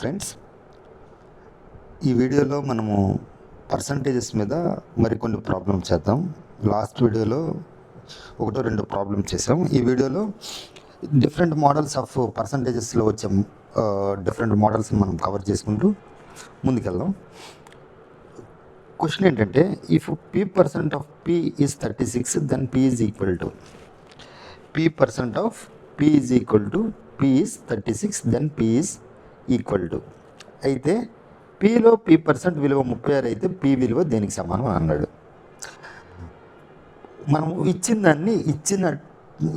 Friends, ఈ వీడియోలో మనము పర్సంటేజెస్ మీద మరికొన్ని ప్రాబ్లమ్స్ చేద్దాం. లాస్ట్ వీడియోలో ఒకటో రెండు ప్రాబ్లమ్స్ చేసాం. ఈ వీడియోలో డిఫరెంట్ మోడల్స్ ఆఫ్ పర్సంటేజెస్లో వచ్చే డిఫరెంట్ మోడల్స్ మనం కవర్ చేసుకుంటూ ముందుకెళ్దాం. క్వశ్చన్ ఏంటంటే, if p% of p is 36, then p is equal to p% of p is equal to p is 36, then p is equal to. అయితే పిలో p% విలువ 36 అయితే p విలువ దేనికి సమానం అన్నాడు. మనం ఇచ్చిన దాన్ని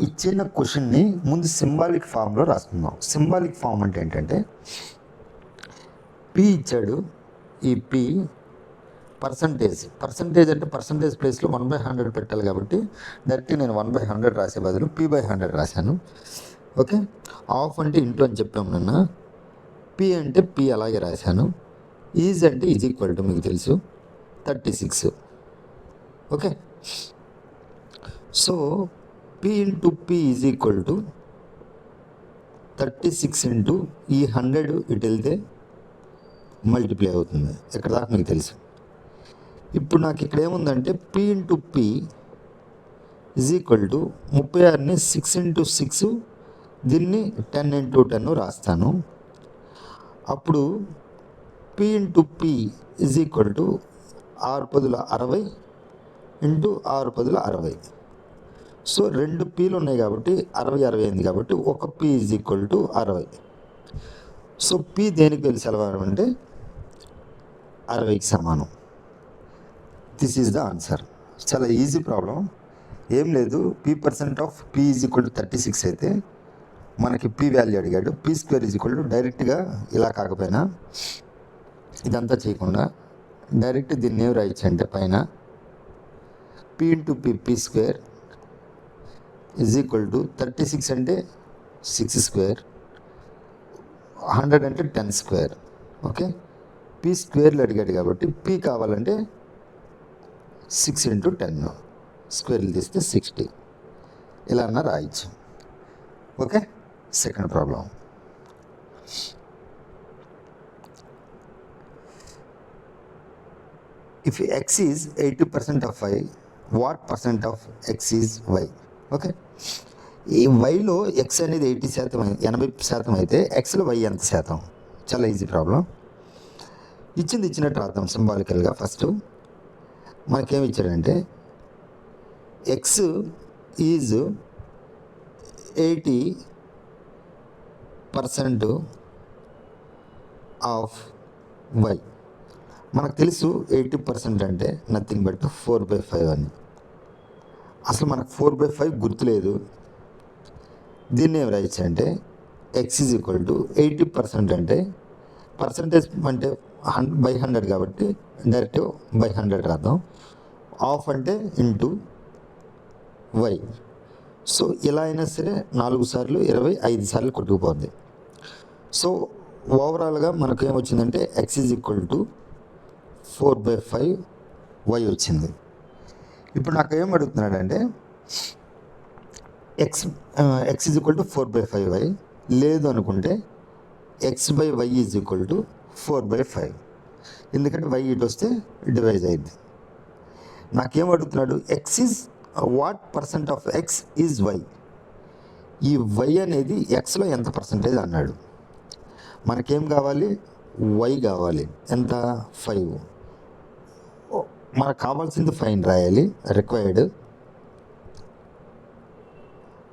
ఇచ్చిన క్వశ్చన్ని ముందు సింబాలిక్ ఫామ్లో రాసుకుందాం. సింబాలిక్ ఫామ్ అంటే ఏంటంటే, p ఇచ్చాడు, ఈ p పర్సంటేజ్ అంటే పర్సంటేజ్ ప్లేస్లో 1/100 పెట్టాలి కాబట్టి డైరెక్ట్ నేను 1/100 రాసే బదులు p/100 రాశాను. ఓకే, ఆఫ్ అంటే ఇంటూ అని చెప్పాము నిన్న. p అంటే p అలాగే రాశాను. ఈజ్ అంటే ఈజ్ ఈక్వల్ టు మీకు తెలుసు 36. Okay, so p into p is equal to 36 into ఈ 100 ఇటు వెళ్తే మల్టిప్లై అవుతుంది. ఇక్కడ దాకా మీకు తెలుసు. ఇప్పుడు నాకు ఇక్కడ ఏముందంటే p into p is equal to 36ని 6 ఇంటూ 6, దీన్ని 10 ఇంటూ 10 రాస్తాను. అప్పుడు p into p is equal to 6 పదుల 60 ఇంటూ 6 పదుల 60. సో 2 pలు ఉన్నాయి కాబట్టి 60 అయింది కాబట్టి ఒక p is equal to 60. So p దేనికి వెళ్ళి సెలవు అంటే 60కి సమానం. This is the answer. చాలా ఈజీ ప్రాబ్లం, ఏం లేదు. p% of p is equal to 36 అయితే మనకి p వాల్యూ అడిగాడు. p² ఈజ్ ఈక్వల్ టు డైరెక్ట్గా ఇలా కాకపోయినా ఇదంతా చేయకుండా డైరెక్ట్ దీన్ని ఏమి రాయొచ్చు అంటే పైన p into p² is equal to 36 అంటే 6², 100 అంటే 10². ఓకే, p² అడిగాడు కాబట్టి p కావాలంటే 6 ఇంటూ 10, స్క్వేర్లు తీస్తే 60. ఇలా అన్న రాయొచ్చు. Okay, second problem. If x is 80% of y, what % of x is y? Okay, ఈ వైలో x అనేది 80% అయితే xలో y ఎంత శాతం? చాలా ఈజీ ప్రాబ్లం. ఇచ్చినట్టు రాద్దాం సింబాలికల్గా. ఫస్ట్ మనకేమి ఇచ్చాడంటే x ఈజ్ 80% ఆఫ్ y. మనకు తెలుసు 80% అంటే నథింగ్ బట్ 4/5 అని. అసలు మనకు 4/5 గుర్తులేదు. దీన్ని ఏం రాయొచ్చు అంటే x ఈజ్ ఈక్వల్ టు 80% అంటే పర్సంటేజ్ అంటే 100 కాబట్టి డైరెక్ట్ 100 రాద్దాం. ఆఫ్ అంటే ఇంటూ y. సో ఇలా అయినా సరే 4 సార్లు 20, 5 సార్లు కొట్టుకుపోద్ది. సో ఓవరాల్గా మనకు ఏమొచ్చిందంటే x is equal to 4/5 y వచ్చింది. ఇప్పుడు నాకు ఏం అడుగుతున్నాడంటే x is equal to 4/5 y. లేదు అనుకుంటే x/y ఈజ్ ఈక్వల్ టు 4/5. ఎందుకంటే y ఇటు వస్తే డివైజ్ అయింది. నాకేం అడుగుతున్నాడు, x is what % of x is y. ఈ y అనేది xలో ఎంత పర్సంటేజ్ అన్నాడు. మనకేం కావాలి, y కావాలి. ఎంత? 5. మనకు కావాల్సింది 5 రాయాలి, రిక్వైర్డ్.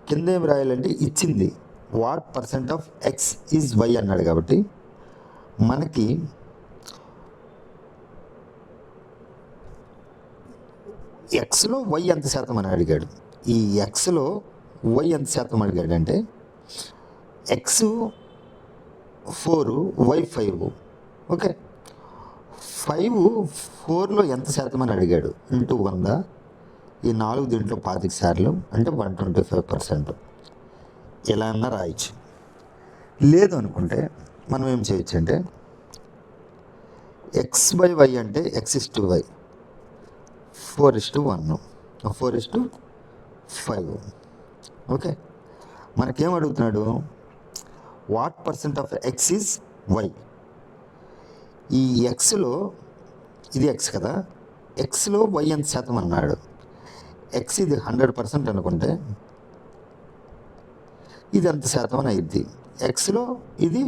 కింద ఏం రాయాలంటే ఇచ్చింది what % of x is y అన్నాడు కాబట్టి మనకి ఎక్స్లో y ఎంత శాతం అని అడిగాడు. ఈ ఎక్స్లో y ఎంత శాతం అడిగాడు అంటే x 4, y 5. ఓకే, 5 4లో ఎంత శాతం అని అడిగాడు. ఇంటూ 100, ఈ 4 దీంట్లో 25 సార్లు అంటే 125%. ఎలా అన్నా రాయొచ్చు. లేదు అనుకుంటే మనం ఏం చేయొచ్చు అంటే x/y అంటే x/y 4:1, 4:5. ఓకే, మనకేం అడుగుతున్నాడు, what % of x is y. ఈ ఎక్స్లో ఇది ఎక్స్ కదా, ఎక్స్లో వై ఎంత శాతం అన్నాడు. ఎక్స్ ఇది 100% అనుకుంటే ఇది ఎంత శాతం అని అయింది. ఎక్స్లో ఇది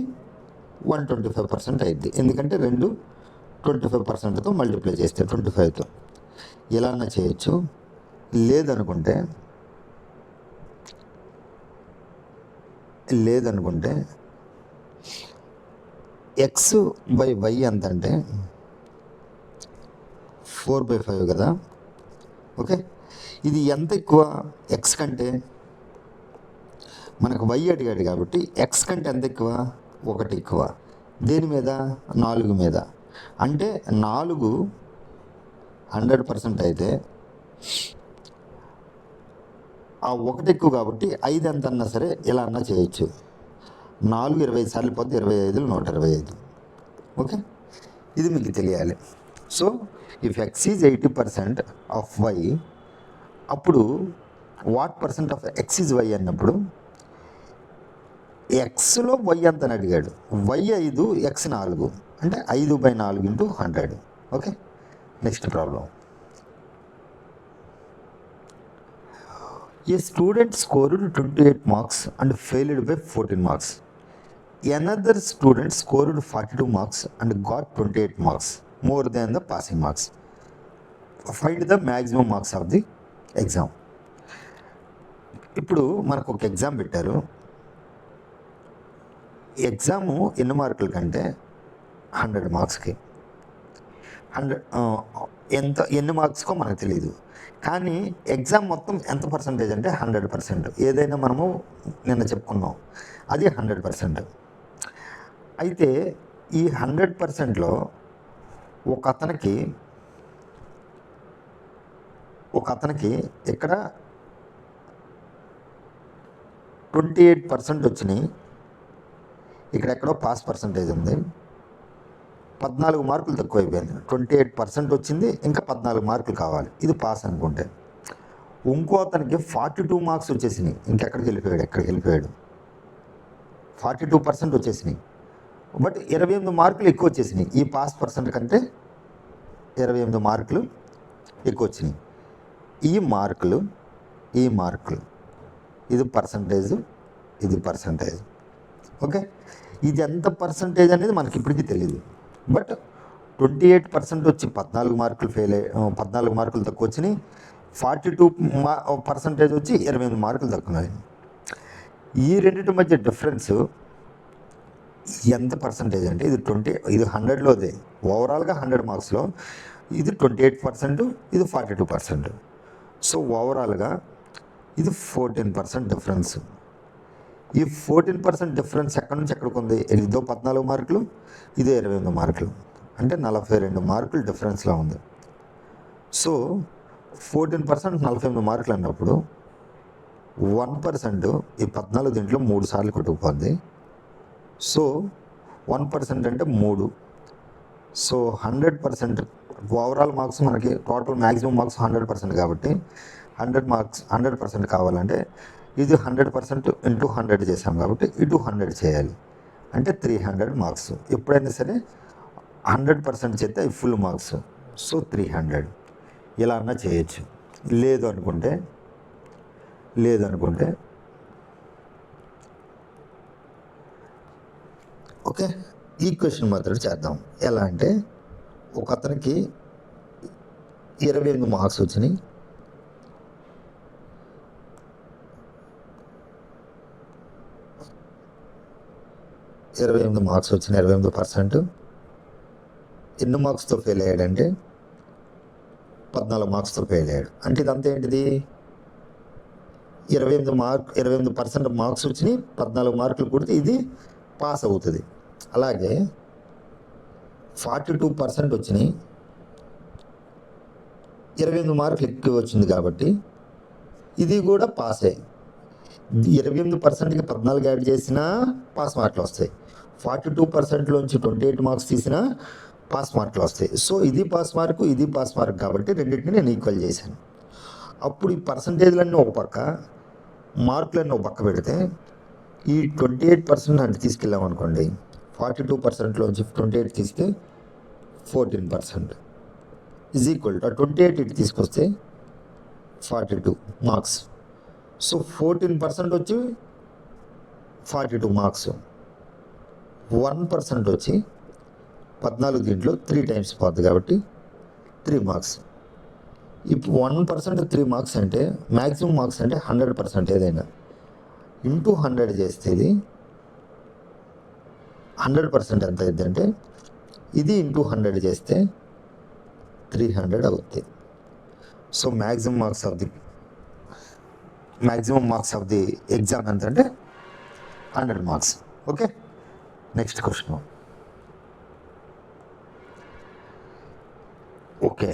125% అయింది, ఎందుకంటే రెండు 25%తో మల్టిప్లై చేస్తే 25తో ఇలా అన్నా చేయొచ్చు. లేదనుకుంటే ఎక్స్ బై వై ఎంత అంటే 4/5 కదా. ఓకే, ఇది ఎంత ఎక్కువ ఎక్స్ కంటే? మనకు వై అడిగాడు కాబట్టి ఎక్స్ కంటే ఎంత ఎక్కువ? 1 ఎక్కువ. దేని మీద? 4 మీద. అంటే 4 100% అయితే ఆ 1 ఎక్కువ కాబట్టి 5 ఎంత అన్నా సరే ఇలా అన్నా చేయొచ్చు. 4 25 సార్లు పోతే 25 125. ఓకే, ఇది మీకు తెలియాలి. So if X is 80% of Y, అప్పుడు what percent of X is Y అన్నప్పుడు ఎక్స్లో వై ఎంత అని అడిగాడు. వై 5, ఎక్స్ 4, అంటే 5/4 × 100. Okay, next problem. A student scored 28 marks and failed by 14 marks. Another student scored 42 marks and got 28 marks more than the passing marks. Find the maximum marks of the exam. ఇప్పుడు మనకు ఒక exam పెట్టారు. Exam ఎన్ని మార్కుల కంటే 100 మార్క్స్కి. 100 ఎన్ని మార్క్స్కో మనకు తెలియదు, కానీ ఎగ్జామ్ మొత్తం ఎంత పర్సంటేజ్ అంటే 100%. ఏదైనా మనము నిన్న చెప్పుకున్నాం, అది 100%. అయితే ఈ 100%లో ఒక అతనికి ఇక్కడ 28% వచ్చినాయి. ఇక్కడెక్కడో పాస్ పర్సంటేజ్ ఉంది, 14 మార్కులు తక్కువ అయిపోయింది. 28% వచ్చింది, ఇంకా 14 మార్కులు కావాలి, ఇది పాస్ అనుకుంటే. ఇంకో అతనికి 42 మార్క్స్ వచ్చేసినాయి, ఎక్కడికి వెళ్ళిపోయాడు. 42% వచ్చేసినాయి, బట్ 28 మార్కులు ఎక్కువ వచ్చేసినాయి. ఈ పాస్ పర్సెంట్ కంటే 28 మార్కులు ఎక్కువ వచ్చినాయి. ఈ మార్కులు ఇది పర్సంటేజ్. ఓకే, ఇది ఎంత పర్సంటేజ్ అనేది మనకి ఇప్పటికీ తెలియదు. బట్ 28% వచ్చి 14 మార్కులు 14 మార్కులు తక్కువ వచ్చినాయి. 42% వచ్చి 28 మార్కులు తక్కువ. ఈ రెండింటి మధ్య డిఫరెన్స్ ఎంత పర్సంటేజ్ అంటే ఇది 100లోదే. ఓవరాల్గా 100 మార్క్స్లో ఇది 28%, ఇది 42%. సో ఓవరాల్గా ఇది 14% డిఫరెన్స్. ఈ 14% డిఫరెన్స్ ఎక్కడి నుంచి ఎక్కడికి ఉంది? ఇదో 14 మార్కులు, ఇదే 28 మార్కులు, అంటే 42 మార్కులు డిఫరెన్స్లో ఉంది. సో 14% 48 మార్కులు అన్నప్పుడు 1% ఈ 14 దీంట్లో 3 సార్లు కొట్టుకుపోద్ది. సో 1% అంటే 3. సో 100% ఓవరాల్ మార్క్స్ మనకి టోటల్ మ్యాక్సిమం మార్క్స్ 100% కాబట్టి 100% కావాలంటే ఇది 100% ఇంటూ 100 చేసాం కాబట్టి ఇటు 100 చేయాలి, అంటే 300 మార్క్స్. ఎప్పుడైనా సరే 100% చేస్తే అవి ఫుల్ మార్క్స్. సో 300 ఇలా అన్నా చేయొచ్చు. లేదు అనుకుంటే ఓకే, ఈ క్వశ్చన్ మాత్రం చేద్దాం. ఎలా అంటే ఒక అతనికి 28 మార్క్స్ వచ్చినాయి, 28% ఎన్ని మార్క్స్తో ఫెయిల్ అయ్యాడంటే 14 మార్క్స్తో ఫెయిల్ అయ్యాడు. అంటే ఇదంతా ఏంటిది? 28% మార్క్స్ వచ్చినాయి, 14 మార్కులు కొడితే ఇది పాస్ అవుతుంది. అలాగే 42% వచ్చినాయి, 28 మార్కులు ఎక్కువ వచ్చింది కాబట్టి ఇది కూడా పాసే. 28%కి 14 యాడ్ చేసినా పాస్ మార్కులు వస్తాయి. 42%లోంచి 28 మార్క్స్ తీసినా పాస్ మార్కులు వస్తాయి. సో ఇది పాస్ మార్కు, ఇది పాస్ మార్క్ కాబట్టి రెండింటిని నేను ఈక్వల్ చేశాను. అప్పుడు ఈ పర్సంటేజ్లన్నీ ఒక పక్క, మార్కులన్నీ ఒక పక్క పెడితే ఈ 28% అంటే తీసుకెళ్ళామనుకోండి 42%లోంచి 28 తీస్తే 14% ఈజ్ ఈక్వల్ టు 28 ఇటు తీసుకొస్తే 42 మార్క్స్. సో 14% వచ్చి 42 మార్క్స్, 1% వచ్చి 14 దీంట్లో 3 టైమ్స్ పోద్ది కాబట్టి 3 మార్క్స్. ఇప్పుడు 1% 3 మార్క్స్ అంటే మ్యాక్సిమం మార్క్స్ అంటే 100% ఏదైనా ఇంటూ 100 చేస్తే ఇది 100% ఎంత అయింది అంటే ఇది ఇంటూ 100 చేస్తే 300 అవుతుంది. So maximum marks of the exam ఎంత అంటే 100 marks. Okay, next question. Okay,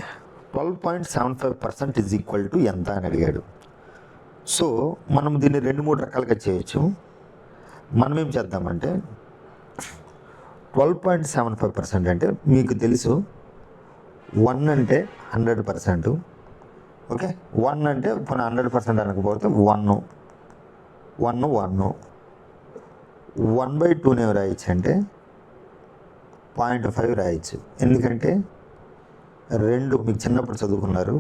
12.75% is equal to ఎంత అని అడిగాడు. సో మనం దీన్ని 2-3 రకాలుగా చేయొచ్చు. మనం ఏం చేద్దామంటే 12.75% అంటే మీకు తెలుసు 1 అంటే 100%. ఓకే, 1 అంటే మన 100% అనకపోతే 1 1/2 రాయొచ్చు అంటే 0.5 రాయొచ్చు. ఎందుకంటే 2 మీకు చిన్నప్పుడు చదువుకున్నారు,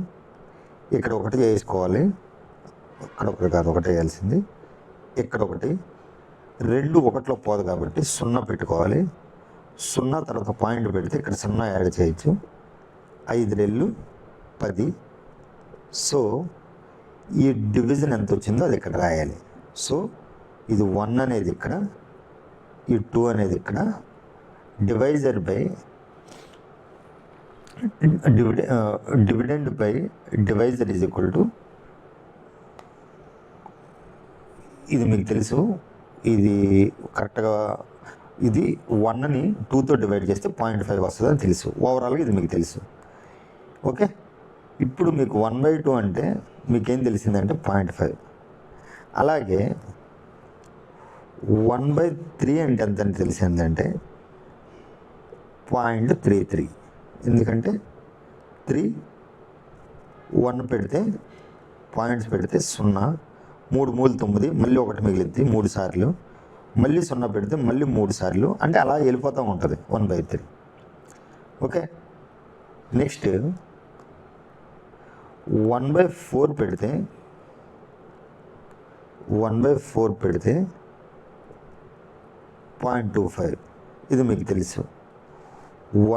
ఇక్కడ ఒకటి వేసుకోవాలి, ఇక్కడ ఒకటి కాదు ఒకటి వేయాల్సింది, ఇక్కడ ఒకటి, 2 1లో పోదు కాబట్టి 0 పెట్టుకోవాలి. 0 తర్వాత పాయింట్ పెడితే ఇక్కడ 0 యాడ్ చేయొచ్చు. 5 రెళ్ళు 10. సో ఈ డివిజన్ ఎంత వచ్చిందో అది ఇక్కడ రాయాలి. సో ఇది 1 అనేది ఇక్కడ, ఈ 2 అనేది ఇక్కడ, divisor by dividend by divisor is equal to, ఇది మీకు తెలుసు, ఇది కరెక్ట్గా ఇది 1ని 2తో డివైడ్ చేస్తే 0.5 వస్తుందని తెలుసు. ఓవరాల్గా ఇది మీకు తెలుసు. ఓకే, ఇప్పుడు మీకు 1/2 అంటే మీకేం తెలిసిందంటే 0.5. అలాగే 1/3 అంటే ఎంత అని తెలిసిందంటే 0.33. ఎందుకంటే 3 1 పెడితే పాయింట్స్ పెడితే 0, 3 మూలు 9, మళ్ళీ 1 మిగిలింది 3 సార్లు, మళ్ళీ 0 పెడితే మళ్ళీ 3 సార్లు, అంటే అలా వెళ్ళిపోతూ ఉంటుంది 1/3. ఓకే, నెక్స్ట్ 1/4 పెడితే 0.25. ఇది మీకు తెలుసు.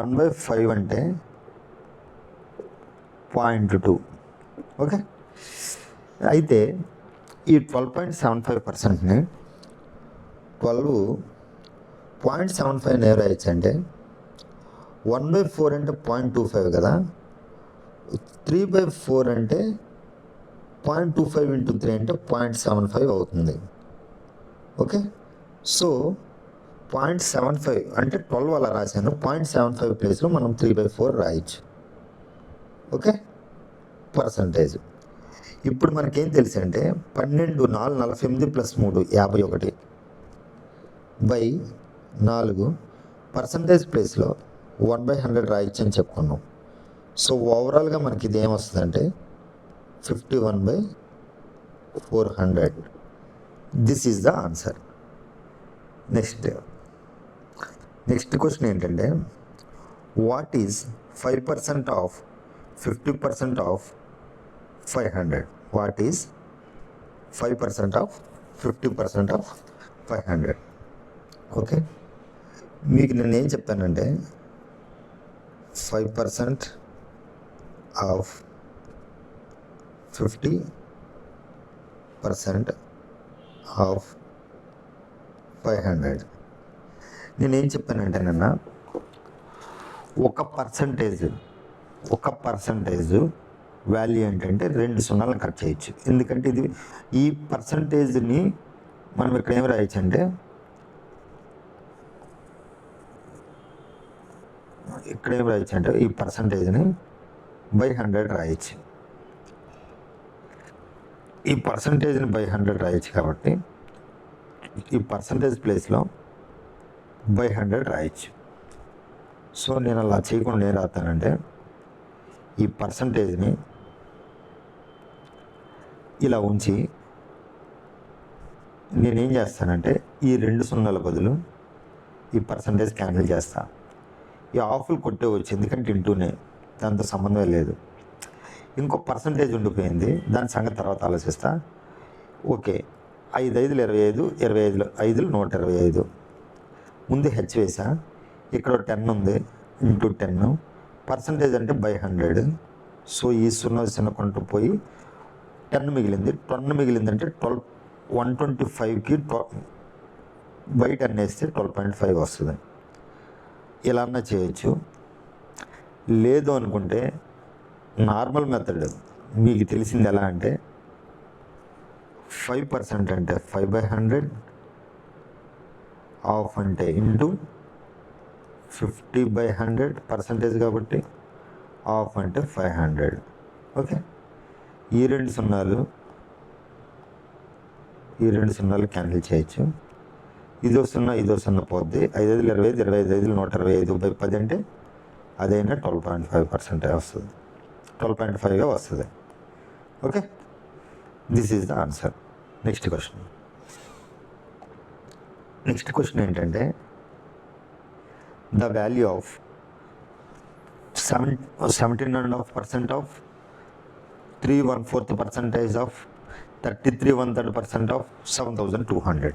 1/5 అంటే 0.2. ఓకే, అయితే ఈ 12.75%ని 12.75 ఏం రాయొచ్చు అంటే 1/4 అంటే 0.25 కదా, 3/4 అంటే 0.25 ఇంటూ 3 అంటే 0.75 అవుతుంది. ఓకే, సో 0.75 అంటే 12 అలా రాశాను, 0.75 ప్లేస్లో మనం 3/4 రాయొచ్చు. Okay, percentage. ఇప్పుడు మనకేం తెలుసు అంటే 12 4 48 + 3 51 బై 4 పర్సంటేజ్ ప్లేస్లో 1/100 రాయొచ్చు అని చెప్పుకున్నాం. సో ఓవరాల్గా మనకి ఇది ఏమొస్తుందంటే 51/400. This is the answer. Next question ఏంటంటే what is 5% of 50% of 500? What is 5% of 50% of 500? Okay, మీకు నేను ఏం చెప్పానంటే 5% ఆఫ్ 50% ఆఫ్ 500. నేనేం చెప్పానంటే నిన్న ఒక పర్సంటేజ్ వాల్యూ ఏంటంటే 2 సున్నాలను కట్ చేయొచ్చు. ఎందుకంటే ఇది ఈ పర్సంటేజ్ని మనం ఇక్కడ ఏం రాయొచ్చు అంటే ఈ పర్సంటేజ్ని /100 రాయొచ్చు. ఈ పర్సంటేజ్ని /100 రాయొచ్చు కాబట్టి ఈ పర్సంటేజ్ ప్లేస్లో /100 రాయొచ్చు. సో నేను అలా చేయకుండా ఏం రాస్తానంటే ఈ పర్సంటేజ్ని ఇలా ఉంచి నేనేం చేస్తానంటే ఈ 2 సున్నాల బదులు ఈ పర్సంటేజ్ క్యాన్సిల్ చేస్తా. ఈ హాఫ్లు కొట్టేవచ్చు, ఎందుకంటే ఇంటూనే, దాంతో సంబంధమే లేదు. ఇంకో పర్సంటేజ్ ఉండిపోయింది, దాని సంగతి తర్వాత ఆలోచిస్తా. ఓకే, 5 5 25, 25 5 125. ముందు హెచ్ వేసా, ఇక్కడ 10 ఉంది, ఇంటూ 10. పర్సంటేజ్ అంటే బై 100. సో ఈ 0 కొంటూ పోయి 10 మిగిలింది. 10 మిగిలిందంటే 125కి బై 10 వేస్తే 12.5 వస్తుంది. ఇలా అన్నా చేయొచ్చు. లేదు అనుకుంటే నార్మల్ మెథడ్ మీకు తెలిసింది ఎలా అంటే 5% అంటే 5/100, హాఫ్ అంటే ఇంటూ 50/100 పర్సంటేజ్ కాబట్టి హాఫ్ అంటే 500. ఓకే, ఈ రెండు సున్నాలు క్యాన్సిల్ చేయొచ్చు. ఇదో సున్నా పోద్ది. 5 5 25, 25 125 బై 10 అంటే అదైనా 12.5% వస్తుంది, 12.5గా వస్తుంది. Okay, this is the answer. Next question ఏంటంటే the value of 17.5% of 3/4% of 33/1/3% of 7,200.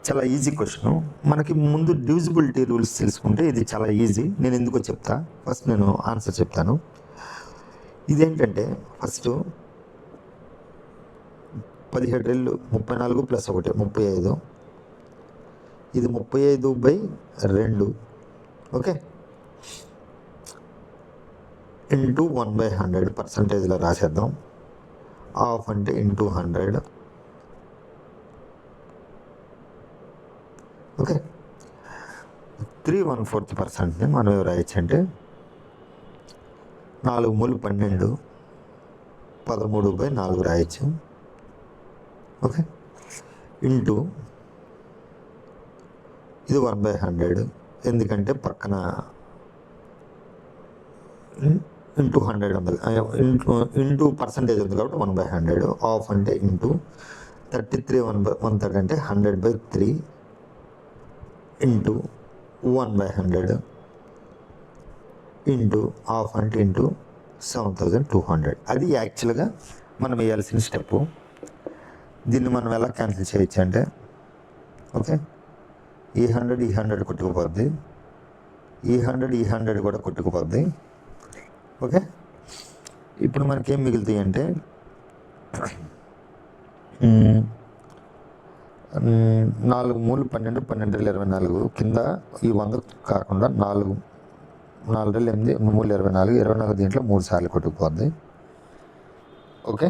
చాలా ఈజీ క్వశ్చన్. మనకి ముందు డివిజిబిలిటీ రూల్స్ తెలుసుకుంటే ఇది చాలా ఈజీ. నేను ఎందుకో చెప్తా. ఫస్ట్ నేను ఆన్సర్ చెప్తాను. ఇదేంటంటే ఫస్ట్ 17 రెళ్ళు 34 + 1 35. ఇది 35/2. Okay, into 1/100 పర్సంటేజ్లో రాసేద్దాం. హాఫ్ అంటే ఇంటూ 100. ఓకే, 3/4%ని మనం ఏం రాయొచ్చు అంటే 4 మూలు 12, 13/4 రాయొచ్చు. ఓకే, ఇంటూ ఇది 1/100, ఎందుకంటే పక్కన ఇంటూ 100 ఉంది, ఇంటూ పర్సంటేజ్ ఉంది కాబట్టి 1/100. హాఫ్ అంటే ఇంటూ 33/1/3 అంటే 100/3 ఇంటూ 1/100 ఇంటూ హాఫ్ అంటే ఇంటూ 7,200. అది యాక్చువల్గా మనం వేయాల్సిన స్టెప్పు. దీన్ని మనం ఎలా క్యాన్సిల్ చేయొచ్చు అంటే ఓకే, ఈ 100 కొట్టుకుపోద్ది, ఈ 100 కూడా కొట్టుకుపోద్ది. ఓకే, ఇప్పుడు మనకేం మిగులుతాయి అంటే 4 మూలు 12, 12 24. కింద ఈ 100 కాకుండా 4 4 8 3 24, 24 దీంట్లో 3 సార్లు కొట్టుకుపోద్ది. ఓకే,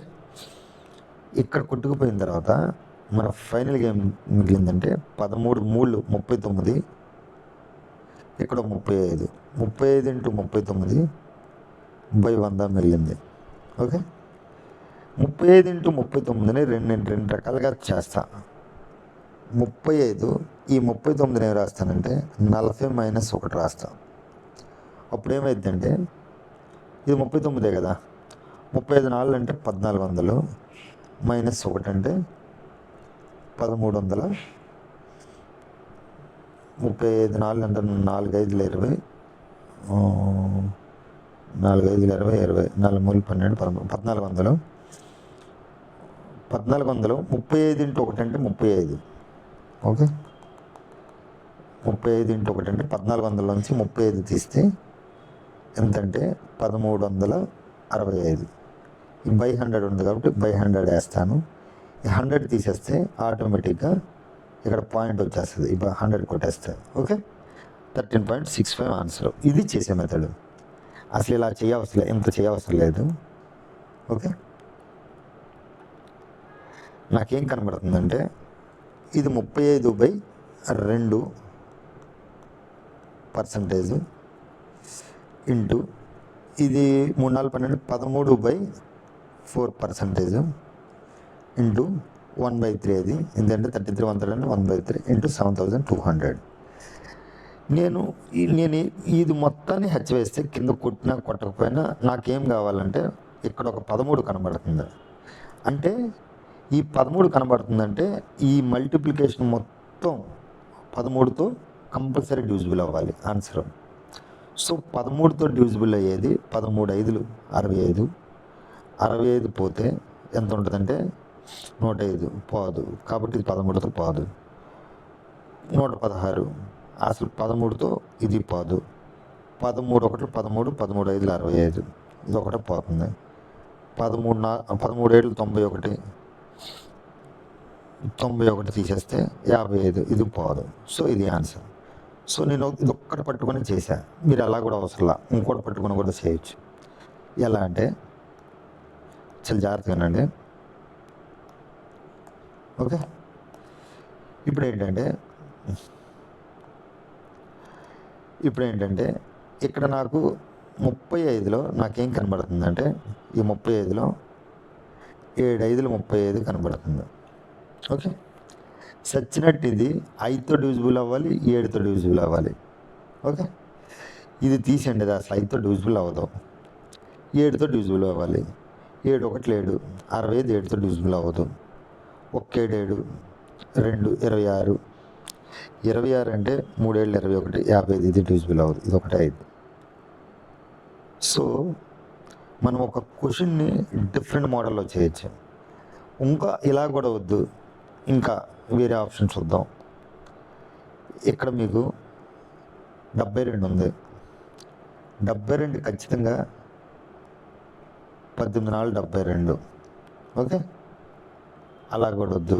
ఇక్కడ కొట్టుకుపోయిన తర్వాత మన ఫైనల్గా ఏం మిగిలిందంటే 13 మూళ్ళు 39, ఇక్కడ 35. 35 × 39/100 మిగిలింది. ఓకే, 35 × 39ని రెండు రకాలుగా చేస్తా. 35 ఈ 39 ఏం రాస్తానంటే 40 - 1 రాస్తా. అప్పుడు ఏమైందంటే ఇది 39 కదా, 35 4 అంటే 1400 -1 అంటే 1300. 35 4 అంటే 4 5 20, 4 5 20, 20 4 మూలు 12, 1400. 35 × 1 అంటే 35. ఓకే, 35 × 1 అంటే 1400 నుంచి 35 తీస్తే ఎంతంటే 1365. ఈ బై 100 ఉంది కాబట్టి బై 100 వేస్తాను. ఈ 100 తీసేస్తే ఆటోమేటిక్గా ఇక్కడ పాయింట్ వచ్చేస్తుంది. ఇప్పుడు 100 కొట్టేస్తే ఓకే, 13.65 ఆన్సర్. ఇది చేసే మెథడ్. అసలు ఇలా ఇంత చేయవసరం లేదు. ఓకే, నాకేం కనబడుతుందంటే ఇది 35/2% ఇంటూ ఇది 3 4 12 13/4% ఇంటూ 1/3. అది ఎందుకంటే 33 1/3 ఇంటూ 7,200. నేను ఇది మొత్తాన్ని హెచ్ వేస్తే కింద కొట్టినా కొట్టకపోయినా నాకేం కావాలంటే ఇక్కడ ఒక 13 కనబడుతుంది. అంటే ఈ 13 కనబడుతుందంటే ఈ మల్టిప్లికేషన్ మొత్తం 13తో కంపల్సరీ డివిజిబుల్ అవ్వాలి ఆన్సర్. సో 13తో డివిజిబుల్ అయ్యేది 13 5లు 65. 65 పోతే ఎంత ఉంటుందంటే 105 పోదు, కాబట్టి ఇది 13తో పోదు. 116 అసలు 13తో ఇది పోదు. 13 1 13, 13 5 65, ఇది ఒకటే పోతుంది. 13 7 91, 91 తీసేస్తే 55, ఇది పోదు. సో ఇది ఆన్సర్. సో నేను ఇది ఒక్కటి పట్టుకొని చేశా, మీరు అలా కూడా అవసరంలా ఇంకోటి పట్టుకొని కూడా చేయొచ్చు. ఎలా అంటే చాలా జాగ్రత్తగానండి. ఓకే, ఇప్పుడు ఏంటంటే ఇక్కడ నాకు 35లో నాకేం కనబడుతుందంటే ఈ 35లో 7 5లు 35 కనబడుతుంది. ఓకే, సచ్చినట్టు ఇది 5తో డివిజిబుల్ అవ్వాలి, 7తో డివిజిబుల్ అవ్వాలి. ఓకే, ఇది తీసేయండి, అది అసలు 5తో డివిజిబుల్ అవ్వదు, 7తో డివిజిబుల్ అవ్వాలి. 7 1 7, 65 7తో డివిజిబుల్ అవ్వదు. 1 7 7, 2 26, 26 అంటే 3 7 21, 55, ఇది డివిజిబుల్ అవ్వదు, ఇది ఒకటే 5. సో మనం ఒక క్వశ్చన్ని డిఫరెంట్ మోడల్లో చేయొచ్చు. ఇంకా ఇలా కూడా వద్దు, ఇంకా వేరే ఆప్షన్ చూద్దాం. ఇక్కడ మీకు 72 ఉంది. 72 ఖచ్చితంగా 18 4 72. ఓకే, అలా కూడా వద్దు.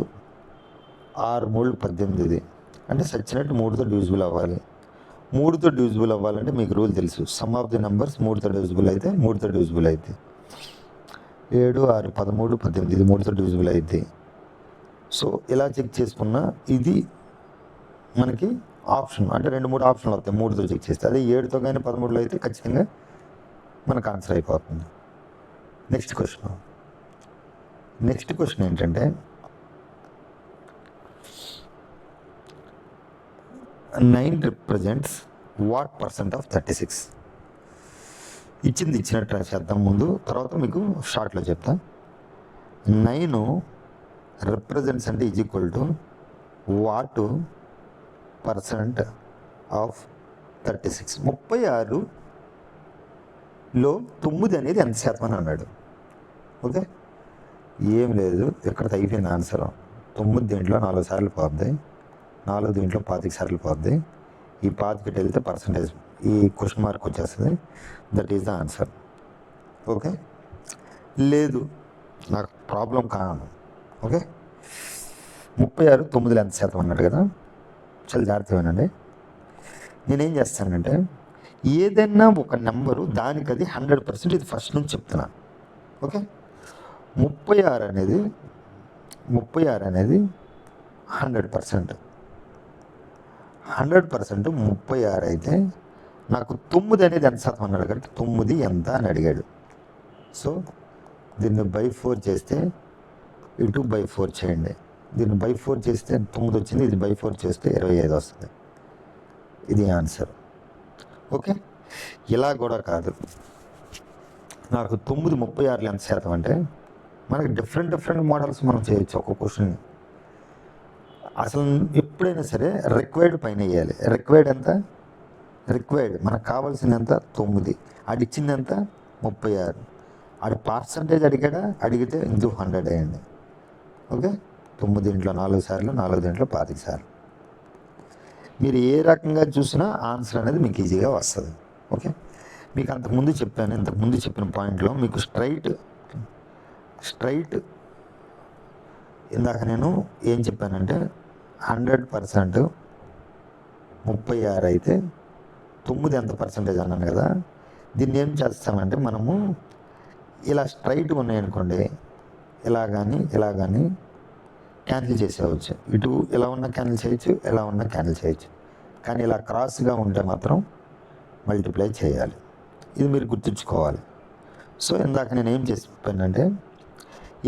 6 3 18, అంటే సచ్చినట్టు 3తో డివిజిబుల్ అవ్వాలి. 3తో డివిజిబుల్ అవ్వాలంటే మీకు రూల్ తెలుసు, సమ్ ఆఫ్ ది నెంబర్స్ 3తో డివిజిబుల్ అయితే 3తో డివిజిబుల్ అయితే 7 6 13 18, ఇది 3తో డివిజిబుల్ అయితే. సో ఇలా చెక్ చేసుకున్నా ఇది మనకి ఆప్షన్, అంటే 2 3 ఆప్షన్లు వస్తాయి 3తో చెక్ చేస్తే. అదే 7తో కానీ 13లో అయితే ఖచ్చితంగా మనకు ఆన్సర్ అయిపోతుంది. నెక్స్ట్ క్వశ్చన్ ఏంటంటే 9 రిప్రజెంట్స్ వాట్ పర్సెంట్ ఆఫ్ 36. ఇచ్చినట్టు చేద్దాం ముందు, తర్వాత మీకు షార్ట్లో చెప్తా. 9 రిప్రజెంట్స్ అంటే is equal to what percent of 36. 36లో 9 అనేది ఎంత శాతం అని అన్నాడు. ఓకే, ఏం లేదు, ఇక్కడ అయిపోయింది ఆన్సర్. 9 దీంట్లో 4 సార్లు పోద్ది, 4 దీంట్లో 25 సార్లు పోద్ది. ఈ 25 వెళ్తే పర్సంటేజ్ ఈ క్వశ్చన్ మార్క్ వచ్చేస్తుంది. That is the answer. Okay, లేదు నాకు ప్రాబ్లం కాను. ఓకే, 36 9లో ఎంత శాతం అన్నాడు కదా, చాలా జాగ్రత్తగానండి. నేనేం చేస్తానంటే ఏదైనా ఒక నెంబరు దానికి అది 100%, ఇది ఫస్ట్ నుంచి చెప్తున్నాను. ఓకే, 36 అనేది 100%. 100% 36 అయితే నాకు 9 అనేది ఎంత శాతం అన్నాడు కాబట్టి 9 ఎంత అని అడిగాడు. సో దీన్ని బై 4 చేస్తే ఇటు బై 4 చేయండి. దీన్ని బై 4 చేస్తే 9 వచ్చింది, ఇది బై 4 చేస్తే 25 వస్తుంది. ఇది ఆన్సర్. ఓకే, ఇలా కూడా కాదు, నాకు 9 36లో ఎంత శాతం అంటే మనకి డిఫరెంట్ మోడల్స్ మనం చేయొచ్చు ఒక క్వశ్చన్ని. అసలు ఎప్పుడైనా సరే రిక్వైర్డ్ పైన వేయాలి. రిక్వైర్డ్ ఎంత, రిక్వైర్డ్ మనకు కావాల్సింది ఎంత 9, అడిచ్చింది ఎంత 36. ఆడి పర్సంటేజ్ అడిగితే ఇందు 100 అయ్యండి. ఓకే, 9 దీంట్లో 4 సార్లు, 4 దీంట్లో 25 సార్లు. మీరు ఏ రకంగా చూసినా ఆన్సర్ అనేది మీకు ఈజీగా వస్తుంది. ఓకే, మీకు ఇంతకుముందు చెప్పిన పాయింట్లో మీకు స్ట్రైట్ ఇందాక నేను ఏం చెప్పానంటే 100% 36 అయితే 9 ఎంత పర్సంటేజ్ అన్నాను కదా. దీన్ని ఏం చేస్తామంటే మనము ఇలా స్ట్రైట్గా ఉన్నాయనుకోండి, ఇలా కానీ క్యాన్సిల్ చేసేవచ్చు. ఇటు ఇలా ఉన్నా క్యాన్సిల్ చేయొచ్చు, ఇలా ఉన్నా క్యాన్సిల్ చేయొచ్చు. కానీ ఇలా క్రాస్గా ఉంటే మాత్రం మల్టిప్లై చేయాలి. ఇది మీరు గుర్తుంచుకోవాలి. సో ఇందాక నేను ఏం చెప్పానంటే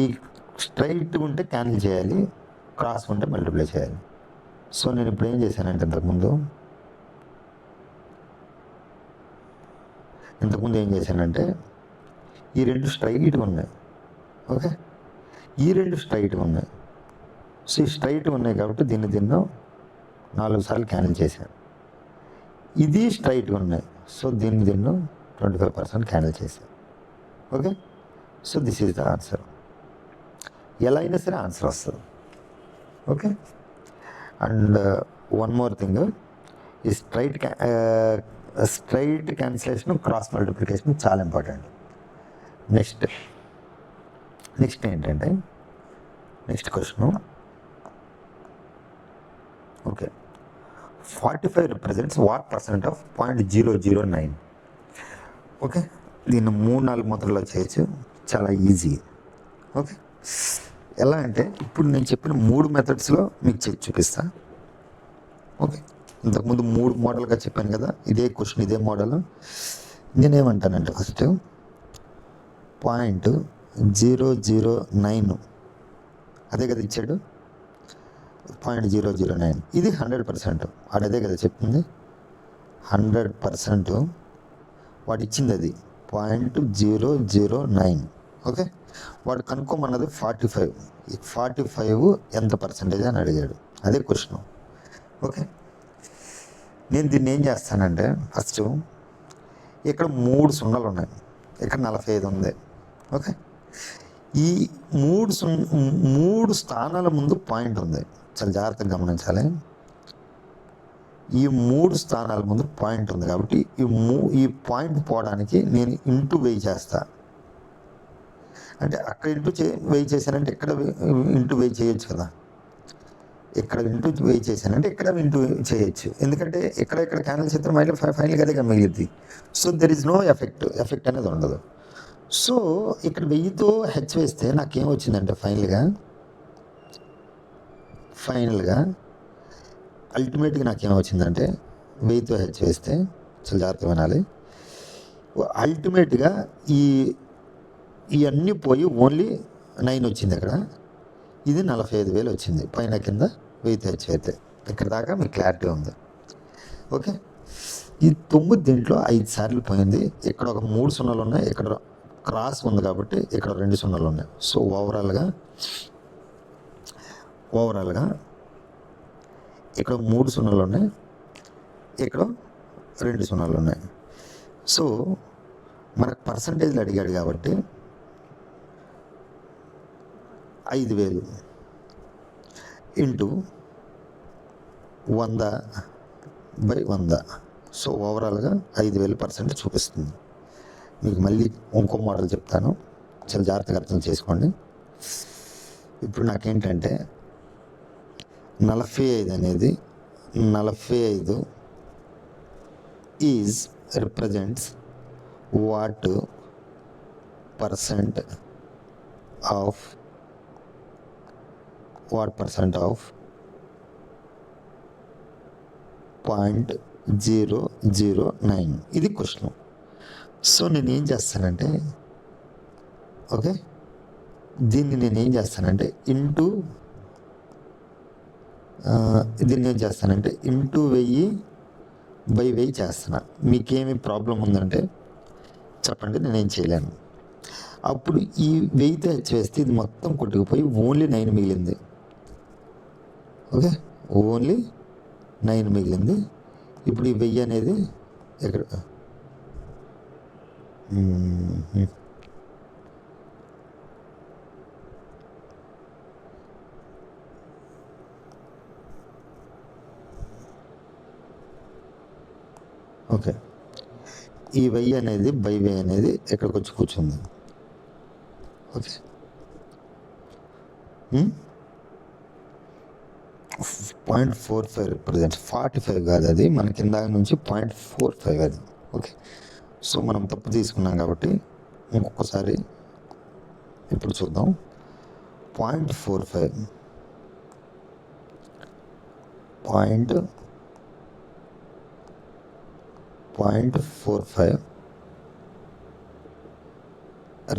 ఈ స్ట్రైట్ ఉంటే క్యాన్సిల్ చేయాలి, క్రాస్ ఉంటే మల్టిప్లై చేయాలి. సో నేను ఇప్పుడు ఏం చేశానంటే ఇంతకుముందు ఏం చేశానంటే ఈ 2 స్ట్రైట్గా ఉన్నాయి. ఓకే, ఈ 2 స్ట్రైట్గా ఉన్నాయి. సో ఈ స్ట్రైట్గా ఉన్నాయి కాబట్టి దీన్ని 4 సార్లు క్యాన్సిల్ చేశాను. ఇది స్ట్రైట్గా ఉన్నాయి. సో దీన్ని 25% క్యాన్సిల్ చేశాను. Okay, so this is the answer. ఎలా అయినా సరే ఆన్సర్ వస్తుంది. Okay, and one more thing, ఈ స్ట్రైట్ క్యాన్సిలేషన్, క్రాస్ మల్టిప్లికేషన్ చాలా ఇంపార్టెంట్. నెక్స్ట్ ఏంటంటే, next question. Okay, 45 represents what percent of 0.009. Okay, దీన్ని 3-4 ముద్రలో చేయొచ్చు, చాలా ఈజీ. ఓకే, ఎలా అంటే ఇప్పుడు నేను చెప్పిన 3 మెథడ్స్లో మీకు చేసి చూపిస్తా. ఓకే, ఇంతకుముందు 3 మోడల్గా చెప్పాను కదా, ఇదే క్వశ్చన్, ఇదే మోడల్. నేనేమంటానంటే ఫస్ట్ 0.009 అదే కదా ఇచ్చాడు, 0.009 ఇది 100%. అదే కదా చెప్తుంది 100%. వాడు ఇచ్చింది అది 0.009. ఓకే, వాడు కనుక్కోమన్నది 45. ఈ 45 ఎంత పర్సెంటేజ్ అని అడిగాడు, అదే క్వశ్చన్. ఓకే, నేను దీన్ని ఏం చేస్తానంటే ఫస్ట్ ఇక్కడ 3 సున్నాలు ఉన్నాయి, ఇక్కడ 45 ఉంది. ఓకే, ఈ 3 స్థానాల ముందు పాయింట్ ఉంది, చాలా జాగ్రత్తగా గమనించాలి. ఈ 3 స్థానాల ముందు పాయింట్ ఉంది కాబట్టి ఈ పాయింట్ పోవడానికి నేను ఇంటూ వెయ్యి చేస్తా. అంటే అక్కడ వెయ్యి చేశానంటే ఇక్కడ ఇంటూ వెయ్యి చేయొచ్చు కదా, ఇక్కడ ఇంటూ వెయ్యి చేశానంటే ఇక్కడ ఇంటూ చేయొచ్చు, ఎందుకంటే ఇక్కడ క్యాన్సిల్ చేస్తే మళ్ళీ ఫైనల్గా అదే మిగిలింది. So there is no effect అనేది ఉండదు. సో ఇక్కడ 1000తో హెచ్ వేస్తే నాకేం వచ్చిందంటే ఫైనల్గా అల్టిమేట్గా నాకేం వచ్చిందంటే 1000తో హెచ్ వేస్తే, చాలా జాగ్రత్తగా వినాలి, అల్టిమేట్గా ఇవన్నీ పోయి ఓన్లీ 9 వచ్చింది. ఇక్కడ ఇది 45,000 వచ్చింది, పైన కింద 1000తో హెచ్ అయితే. ఇక్కడ దాకా మీకు క్లారిటీ ఉంది. ఓకే, ఈ 9 దీంట్లో 5 సార్లు పోయింది. ఇక్కడ ఒక 3 సున్నాలు ఉన్నాయి, ఇక్కడ క్రాస్ ఉంది కాబట్టి ఇక్కడ 2 సున్నాలు ఉన్నాయి. సో ఓవరాల్గా ఇక్కడ 3 సున్నాలు ఉన్నాయి, ఇక్కడ 2 సున్నాలు ఉన్నాయి. సో మనకు పర్సంటేజ్లు అడిగాడు కాబట్టి 5,000 ఇంటూ 100/100. సో ఓవరాల్గా 5,000% చూపిస్తుంది. మీకు మళ్ళీ ఇంకో మోడల్ చెప్తాను, చాలా జాగ్రత్తగా అర్థం చేసుకోండి. ఇప్పుడు నాకేంటంటే 45 అనేది 45 is represents what percent of 0.009. ఇది క్వశ్చన్. సో నేను ఏం చేస్తానంటే, ఓకే, దీన్ని నేను ఏం చేస్తానంటే ఇంటూ 1000/1000 చేస్తున్నా. మీకేమి ప్రాబ్లం ఉందంటే చెప్పండి, నేనేం చేయలేను. అప్పుడు ఈ 1000తో హెచ్ వేస్తే ఇది మొత్తం కొట్టుకుపోయి ఓన్లీ 9 మిగిలింది. ఓకే, ఓన్లీ 9 మిగిలింది. ఇప్పుడు ఈ 1000 అనేది ఎక్కడ, ఓకే, ఈ 1000 అనేది 1000 అనేది ఎక్కడికి వచ్చి కూర్చుంది. ఓకే, 0.45 రిప్రజెంట్ 45 కాదు, అది మన కింద నుంచి 0.45 అది. ఓకే, సో మనం తప్పు తీసుకున్నాం కాబట్టి ఇంకొకసారి ఇప్పుడు చూద్దాం. 0.45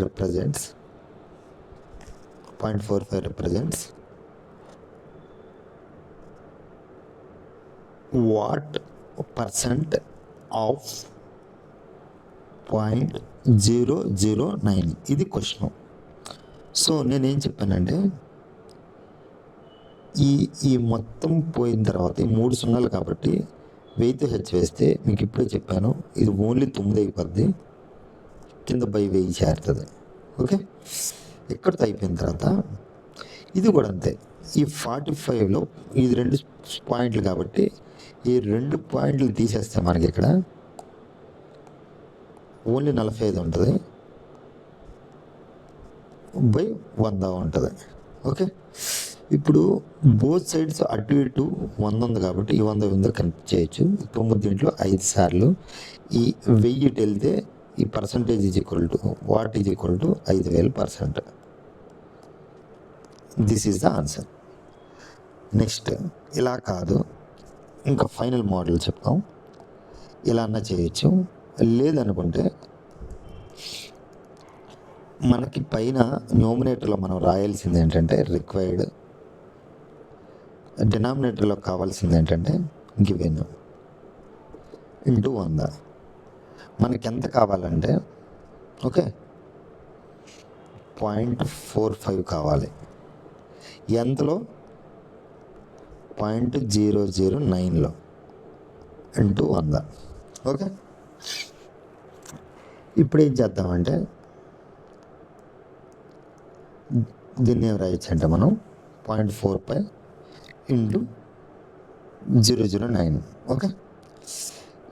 represents 0.45 represents what percent of 0.009. ఇది క్వశ్చన్. సో నేనేం చెప్పానంటే ఈ మొత్తం పోయిన తర్వాత ఈ 3 సున్నాలు కాబట్టి 1000తో హెచ్ వేస్తే మీకు ఇప్పుడే చెప్పాను, ఇది ఓన్లీ 9 అయిపోద్ది, కింద బై 1000 చేరుతుంది. ఓకే, ఇక్కడితో అయిపోయిన తర్వాత ఇది కూడా అంతే. ఈ 45లో ఇది 2 పాయింట్లు కాబట్టి ఈ 2 పాయింట్లు తీసేస్తే మనకి ఇక్కడ ఓన్లీ 45 ఉంటుంది, బై 100 ఉంటుంది. ఓకే, ఇప్పుడు బోత్ సైడ్స్ అటు ఇటు 100 ఉంది కాబట్టి ఈ 100 కనెక్ట్ చేయొచ్చు. 9 దీంట్లో 5 సార్లు ఈ 1000 వెళ్తే ఈ percentage is equal to what is equal to 5000%. This is the answer. Next ఇలా కాదు, ఇంకా ఫైనల్ మోడల్ చెప్తాం. ఇలా అన్నా చేయొచ్చు. లేదనుకుంటే మనకి పైన న్యూమినేటర్లో మనం రాయాల్సింది ఏంటంటే రిక్వైర్డ్, డినామినేటర్లో కావాల్సింది ఏంటంటే గివెన్ ఇంటూ 100. మనకి ఎంత కావాలంటే ఓకే 0.45 కావాలి. ఎంతలో 0.009లో ఇంటూ 100. ఓకే, ఇప్పుడు ఏం చేద్దామంటే దీన్ని ఏం రాయొచ్చు అంటే మనం 0.45 ఇంటూ 009. ఓకే,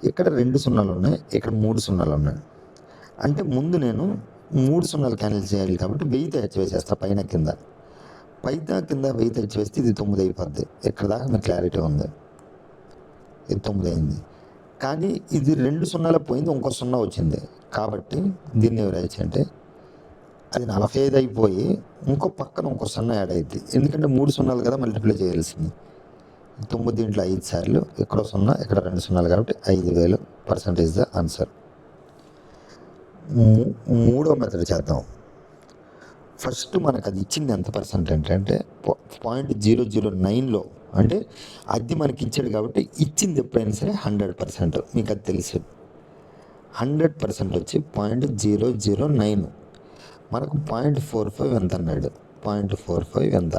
ఇక్కడ 2 సున్నాలు ఉన్నాయి, ఇక్కడ 3 సున్నాలు ఉన్నాయి. అంటే ముందు నేను 3 సున్నాలు క్యాన్సిల్ చేయాలి కాబట్టి 1000తో హెచ్ వేసేస్తా పైన కింద 1000తో హెచ్ వేస్తే ఇది 9 అయిపోద్ది. ఇక్కడ దాకా మీకు క్లారిటీ ఉంది, ఇది 9 అయింది. కానీ ఇది 2 సున్నాలు పోయింది, ఇంకో 0 వచ్చింది కాబట్టి దీన్ని ఏం రాయొచ్చు అంటే అది 45 అయిపోయి ఇంకో పక్కన ఇంకో 0 యాడ్ అయింది. ఎందుకంటే 3 సున్నాలు కదా మల్టిప్లై చేయాల్సింది. 9 దీంట్లో 5 సార్లు, ఇక్కడ 0 ఇక్కడ 2 సున్నాలు కాబట్టి 5000% ద ఆన్సర్. మూడో మెథడ్ చేద్దాం. ఫస్ట్ మనకు అది ఇచ్చింది ఎంత పర్సెంట్ అంటే 0.009లో, అంటే అది మనకి ఇచ్చాడు కాబట్టి ఇచ్చింది ఎప్పుడైనా సరే 100%. మీకు అది తెలుసు. 100% వచ్చి 0.009. మనకు 0.45 ఎంత అన్నాడు, 0.45 ఎంత.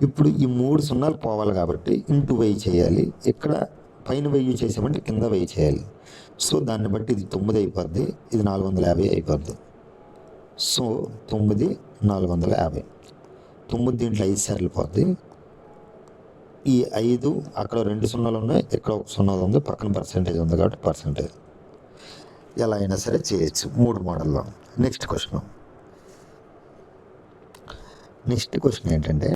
ఇప్పుడు ఈ 3 సున్నాలు పోవాలి కాబట్టి ఇంటూ 1000 చేయాలి. ఇక్కడ పైన 1000 చేసామంటే కింద 1000 చేయాలి. సో దాన్ని బట్టి ఇది 9 అయిపోద్ది, ఇది 450 అయిపోద్ది. సో 9 450. 9 దీంట్లో 5 సార్లు పోద్ది. ఈ 5 అక్కడ 2 సున్నాలు ఉన్నాయి, ఇక్కడ 1 సున్నా ఉంది, పక్కన పర్సెంటేజ్ ఉంది కాబట్టి పర్సెంటేజ్. ఎలా అయినా సరే చేయొచ్చు 3 మోడల్లో. నెక్స్ట్ క్వశ్చన్ ఏంటంటే